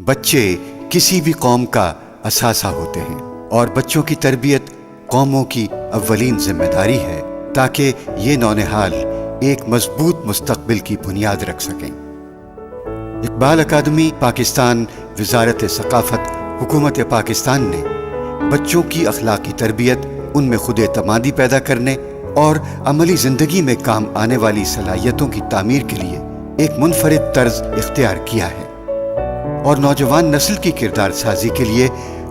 بچے کسی بھی قوم کا اثاثہ ہوتے ہیں اور بچوں کی تربیت قوموں کی اولین ذمہ داری ہے تاکہ یہ نونہال ایک مضبوط مستقبل کی بنیاد رکھ سکیں۔ اقبال اکیڈمی پاکستان، وزارت ثقافت، حکومت پاکستان نے بچوں کی اخلاقی تربیت، ان میں خود اعتمادی پیدا کرنے اور عملی زندگی میں کام آنے والی صلاحیتوں کی تعمیر کے لیے ایک منفرد طرز اختیار کیا ہے اور نوجوان نسل کی کردار سازی کے لیے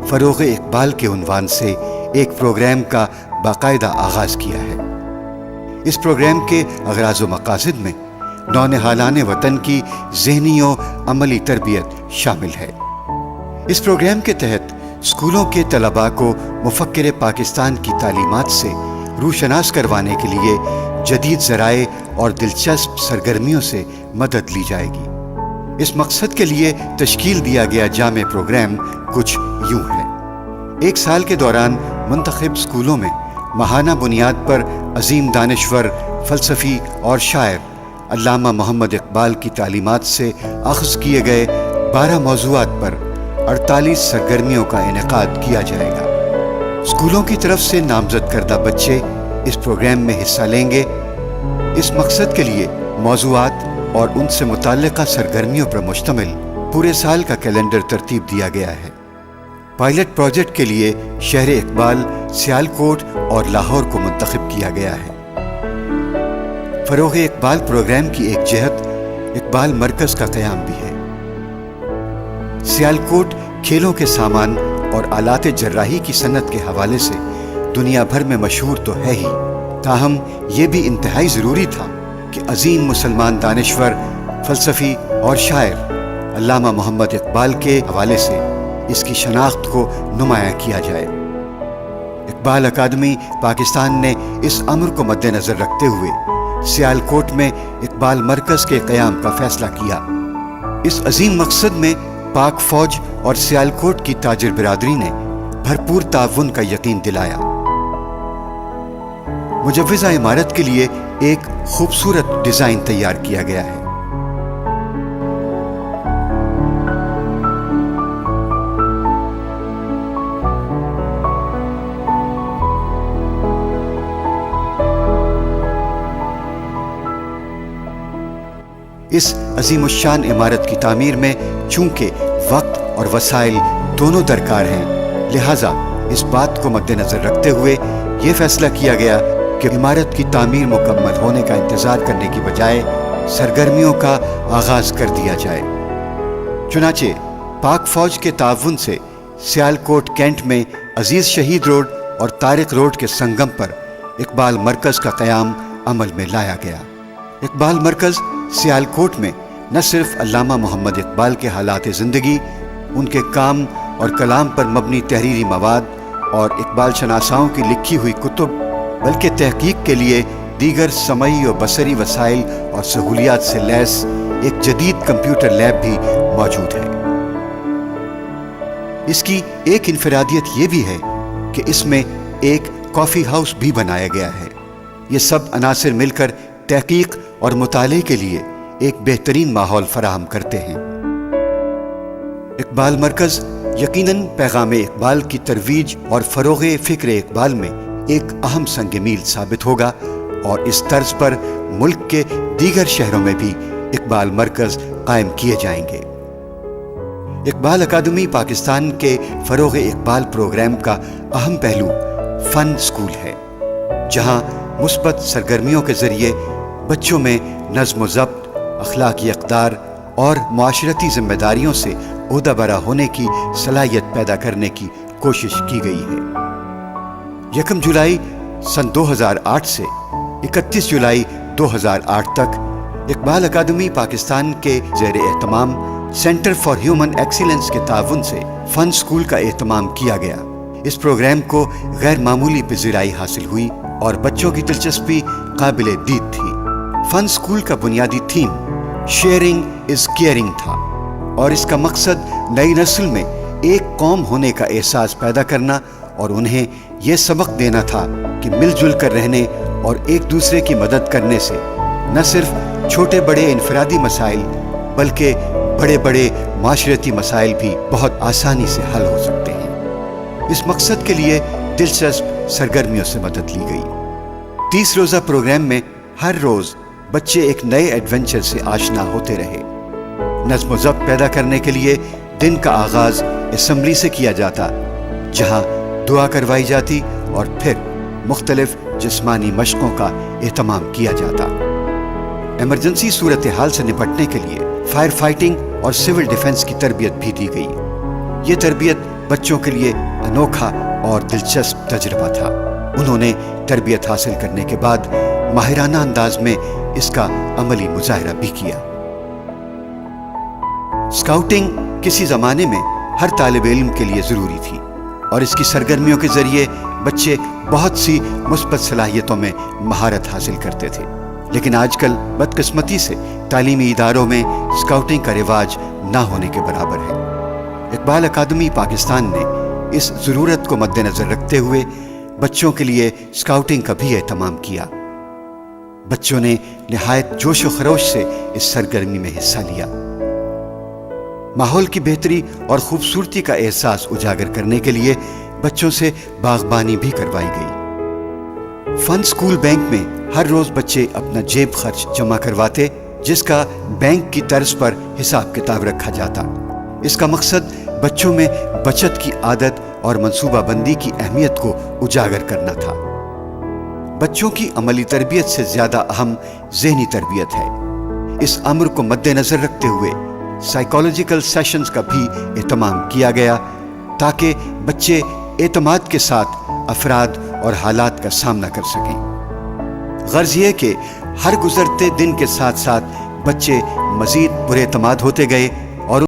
فروغ اقبال کے عنوان سے ایک پروگرام کا باقاعدہ آغاز کیا ہے۔ اس پروگرام کے اغراض و مقاصد میں نونہالان وطن کی ذہنی و عملی تربیت شامل ہے۔ اس پروگرام کے تحت اسکولوں کے طلباء کو مفکر پاکستان کی تعلیمات سے روشناس کروانے کے لیے جدید ذرائع اور دلچسپ سرگرمیوں سے مدد لی جائے گی۔ اس مقصد کے لیے تشکیل دیا گیا جامع پروگرام کچھ یوں ہے۔ ایک سال کے دوران منتخب اسکولوں میں ماہانہ بنیاد پر عظیم دانشور، فلسفی اور شاعر علامہ محمد اقبال کی تعلیمات سے اخذ کیے گئے 12 موضوعات پر 48 سرگرمیوں کا انعقاد کیا جائے گا۔ اسکولوں کی طرف سے نامزد کردہ بچے اس پروگرام میں حصہ لیں گے۔ اس مقصد کے لیے موضوعات اور ان سے متعلقہ سرگرمیوں پر مشتمل پورے سال کا کیلنڈر ترتیب دیا گیا ہے۔ پائلٹ پروجیکٹ کے لیے شہر اقبال، سیالکوٹ اور لاہور کو منتخب کیا گیا ہے۔ فروغ اقبال پروگرام کی ایک جہت اقبال مرکز کا قیام بھی ہے۔ سیالکوٹ کھیلوں کے سامان اور آلات جراحی کی صنعت کے حوالے سے دنیا بھر میں مشہور تو ہے ہی، تاہم یہ بھی انتہائی ضروری تھا کہ عظیم مسلمان دانشور، فلسفی اور شاعر علامہ محمد اقبال کے حوالے سے اس کی شناخت کو نمایاں کیا جائے۔ اقبال اکیڈمی پاکستان نے اس امر کو مد نظر رکھتے ہوئے سیالکوٹ میں اقبال مرکز کے قیام کا فیصلہ کیا۔ اس عظیم مقصد میں پاک فوج اور سیالکوٹ کی تاجر برادری نے بھرپور تعاون کا یقین دلایا۔ مجوزہ عمارت کے لیے ایک خوبصورت ڈیزائن تیار کیا گیا ہے۔ اس عظیم الشان عمارت کی تعمیر میں چونکہ وقت اور وسائل دونوں درکار ہیں، لہٰذا اس بات کو مد نظر رکھتے ہوئے یہ فیصلہ کیا گیا کہ عمارت کی تعمیر مکمل ہونے کا انتظار کرنے کی بجائے سرگرمیوں کا آغاز کر دیا جائے۔ چنانچہ پاک فوج کے تعاون سے سیالکوٹ کینٹ میں عزیز شہید روڈ اور طارق روڈ کے سنگم پر اقبال مرکز کا قیام عمل میں لایا گیا۔ اقبال مرکز سیالکوٹ میں نہ صرف علامہ محمد اقبال کے حالات زندگی، ان کے کام اور کلام پر مبنی تحریری مواد اور اقبال شناساؤں کی لکھی ہوئی کتب، بلکہ تحقیق کے لیے دیگر سمعی و بصری وسائل اور سہولیات سے لیس ایک جدید کمپیوٹر لیب بھی موجود ہے۔ اس کی ایک انفرادیت یہ بھی ہے کہ اس میں ایک کافی ہاؤس بھی بنایا گیا ہے۔ یہ سب عناصر مل کر تحقیق اور مطالعے کے لیے ایک بہترین ماحول فراہم کرتے ہیں۔ اقبال مرکز یقیناً پیغام اقبال کی ترویج اور فروغ فکر اقبال میں ایک اہم سنگ میل ثابت ہوگا اور اس طرز پر ملک کے دیگر شہروں میں بھی اقبال مرکز قائم کیے جائیں گے۔ اقبال اکیڈمی پاکستان کے فروغ اقبال پروگرام کا اہم پہلو فن اسکول ہے، جہاں مثبت سرگرمیوں کے ذریعے بچوں میں نظم و ضبط، اخلاقی اقدار اور معاشرتی ذمہ داریوں سے عہدہ برا ہونے کی صلاحیت پیدا کرنے کی کوشش کی گئی ہے۔ 1 جولائی سن 2008 سے 31 جولائی 2008 تک اقبال اکیڈمی پاکستان کے زیر اہتمام سینٹر فار ہیومن ایکسیلنس کے تعاون سے فن اسکول کا اہتمام کیا گیا۔ اس پروگرام کو غیر معمولی پذیرائی حاصل ہوئی اور بچوں کی دلچسپی قابل دید تھی۔ فن اسکول کا بنیادی تھیم شیئرنگ از کیئرنگ تھا اور اس کا مقصد نئی نسل میں ایک قوم ہونے کا احساس پیدا کرنا اور انہیں یہ سبق دینا تھا کہ مل جل کر رہنے اور ایک دوسرے کی مدد کرنے سے نہ صرف چھوٹے بڑے انفرادی مسائل بلکہ بڑے بڑے معاشرتی مسائل بھی بہت آسانی سے حل ہو سکتے ہیں۔ اس مقصد کے لیے دلچسپ سرگرمیوں سے مدد لی گئی۔ 30 روزہ پروگرام میں ہر روز بچے ایک نئے ایڈونچر سے آشنا ہوتے رہے۔ نظم و ضبط پیدا کرنے کے لیے دن کا آغاز اسمبلی سے کیا جاتا، جہاں دعا کروائی جاتی اور پھر مختلف جسمانی مشقوں کا اہتمام کیا جاتا۔ ایمرجنسی صورتحال سے نپٹنے کے لیے فائر فائٹنگ اور سول ڈیفنس کی تربیت بھی دی گئی۔ یہ تربیت بچوں کے لیے انوکھا اور دلچسپ تجربہ تھا۔ انہوں نے تربیت حاصل کرنے کے بعد ماہرانہ انداز میں اس کا عملی مظاہرہ بھی کیا۔ اسکاؤٹنگ کسی زمانے میں ہر طالب علم کے لیے ضروری تھی، اور اس کی سرگرمیوں کے ذریعے بچے بہت سی مثبت صلاحیتوں میں مہارت حاصل کرتے تھے۔ لیکن آج کل بدقسمتی سے تعلیمی اداروں میں اسکاؤٹنگ کا رواج نہ ہونے کے برابر ہے۔ اقبال اکیڈمی پاکستان نے اس ضرورت کو مد نظر رکھتے ہوئے بچوں کے لیے اسکاؤٹنگ کا بھی اہتمام کیا۔ بچوں نے نہایت جوش و خروش سے اس سرگرمی میں حصہ لیا۔ ماحول کی بہتری اور خوبصورتی کا احساس اجاگر کرنے کے لیے بچوں سے باغبانی بھی کروائی گئی۔ فن اسکول بینک میں ہر روز بچے اپنا جیب خرچ جمع کرواتے، جس کا بینک کی طرز پر حساب کتاب رکھا جاتا۔ اس کا مقصد بچوں میں بچت کی عادت اور منصوبہ بندی کی اہمیت کو اجاگر کرنا تھا۔ بچوں کی عملی تربیت سے زیادہ اہم ذہنی تربیت ہے۔ اس امر کو مد نظر رکھتے ہوئے سائیکالوجیکل سیشنز کا بھی اہتمام کیا گیا، تاکہ بچے اعتماد کے ساتھ افراد اور حالات کا سامنا کر سکیں۔ غرض یہ کہ ہر گزرتے دن کے ساتھ ساتھ بچے مزید پر اعتماد ہوتے گئے